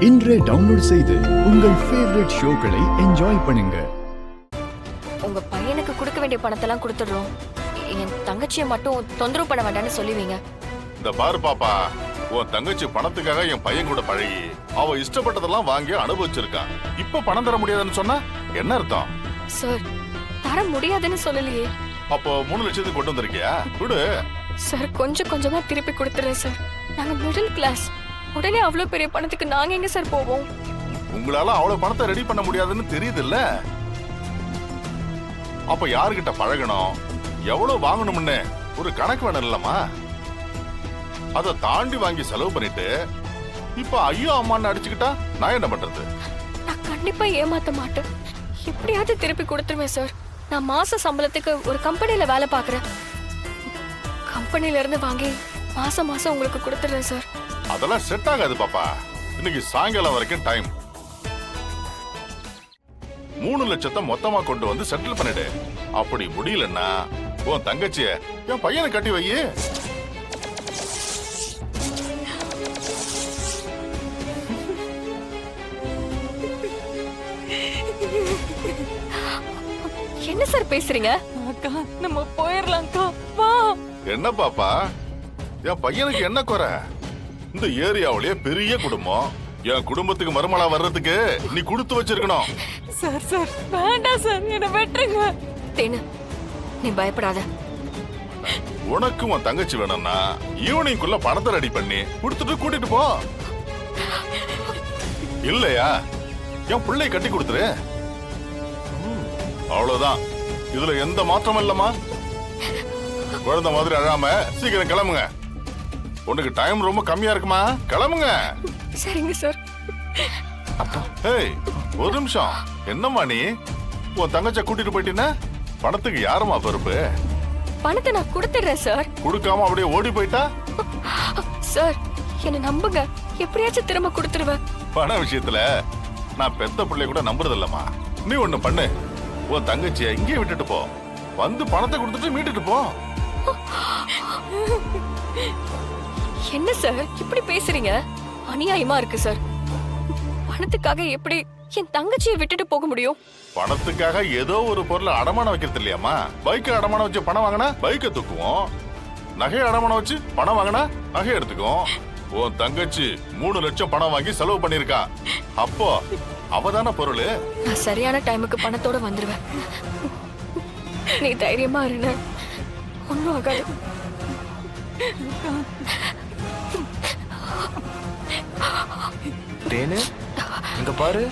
இன்றே டவுன்லோட் செய்து உங்கள் ஃபேவரட் ஷோக்களை என்ஜாய் பண்ணுங்க. உங்க பையனுக்கு கொடுக்க வேண்டிய பணத்தெல்லாம் கொடுத்துடுறோம். என் தங்கச்சியை மட்டும் தொந்தரவு பண்ண வேண்டாம்னு சொல்லுவீங்க. இந்த பாரு பாப்பா, உன் தங்கச்சி பணத்துக்காக என் பையன் கூட பழகி அவ இஷ்டப்பட்டதெல்லாம் வாங்கி அனுபவிச்சிருக்கான். இப்ப பணம் தர முடியாதுன்னு சொன்னா என்ன அர்த்தம்? சார், தர முடியாதுன்னு சொல்லலையே. அப்போ 3 லட்சத்துக்கு கொண்டு வந்திருக்கியா? குடு சார், கொஞ்சம் கொஞ்சமா திருப்பி கொடுத்துறேன் சார். நாங்க மிடில் கிளாஸ். உடனே அவ்வளவு பெரிய பணத்துக்கு நாங்க எங்க சார் போவோம்? உங்களால அவ்வளவு பணத்தை ரெடி பண்ண முடியாதுன்னு தெரியுது இல்ல? அப்ப யாருகிட்ட பழகணும், எவ்வளவு வாங்கணும்னு ஒரு கணக்கு வேணும் இல்லம்மா? அதை தாண்டி வாங்கி செலவு பண்ணிட்டு இப்ப ஐயோ அம்மான்னு அடிச்சுக்கிட்டா நான் என்ன பண்றது? நான் கண்டிப்பா ஏமாத்த மாட்டேன். எப்படியாவது திருப்பி கொடுத்துருவேன் சார். நான் மாச சம்பளத்துக்கு ஒரு கம்பெனில வேலை பாக்குறேன். கம்பெனில இருந்து வாங்கி மாசம் மாசம் உங்களுக்கு கொடுத்துறேன் சார். அதெல்லாம் செட் ஆகாது பாப்பா. இன்னைக்கு சாயங்காலம் வரைக்கும் டைம். 3 லட்சத்தை மொத்தமா கொண்டு வந்து செட்டில் பண்ணிடு. அப்படி முடியலன்னா உன் தங்கச்சிய என் பையனை கட்டி வை. என்ன சார் பேசுறீங்க? அக்கா, நம்ம போயிரலாம் அக்கா. வா. என்ன பாப்பா, என் பையனுக்கு என்ன குறை? இந்த ஏரியாவிலேயே பெரிய குடும்பம். என் குடும்பத்துக்கு மருமலா வர்றதுக்கு நீ கொடுத்து வச்சிருக்கணும். சார் சார், வேண்டாம் சார், என்ன வெட்டுங்க. தேனு, நீ பயப்படாத. உனக்கு உன் தங்கச்சி வேணும்னா ஈவினிங்குள்ள பணத்தை ரெடி பண்ணி கொடுத்துட்டு கூட்டிட்டு போ. இல்லையா என் பிள்ளை கட்டி கொடுத்துரு. அவ்வளவுதான். இதுல எந்த மாற்றமும் இல்லம்மா. குழந்தை மாதிரி அழாம சீக்கிரம் கிளம்புங்க. உனக்கு டைம் ரொம்ப கம்மியா இருக்குமா? கிளம்புங்க. சரிங்க சார். ஏய், ஒரு நிமிஷம். என்னம்மா நீ உன் தங்கச்ச கூட்டிட்டு போயிட்டீன்னா பணத்துக்கு யாருமா பொறுப்பு? பணத்தை நான் கொடுத்துடுறேன் சார். கொடுக்காம அப்படியே ஓடி போயிட்டா? சார், என்ன நம்புங்க. எப்படியாச்சும் திரும்ப கொடுத்துருவேன். பண விஷயத்துல நான் பெத்த பிள்ளை கூட நம்புறது இல்லம்மா. நீ ஒண்ணு பண்ணு, உன் தங்கச்சிய இங்கே விட்டுட்டு போ. வந்து பணத்தை கொடுத்துட்டு மீட்டுட்டு போ. என்ன சார் இப்படி பேசுறீங்க? அநியாயமா இருக்கு சார். பணத்துக்காக எப்படி என் தங்கச்சியை விட்டுட்டு போக முடியும்? பணத்துக்காக ஏதோ ஒரு பொருளை அடமானம் வைக்கிறது இல்லையாமா? பைக்கை அடமானம் வச்சு பணம் வாங்கினா பைக்கை தூக்குவோம். நகையை அடமானம் வச்சு பணம் வாங்கினா நகை எடுத்துக்குவோம். உன் தங்கச்சி 3 லட்சம் பணம் வாங்கி செலவு பண்ணிருக்கா. அப்போ அவதான பொருள். நான் சரியான டைமுக்கு பணத்தோட வந்துருவேன். நீ தைரியமா இருந்த ஒன்னும் ஆகாது. தேனு, இங்க பாரு.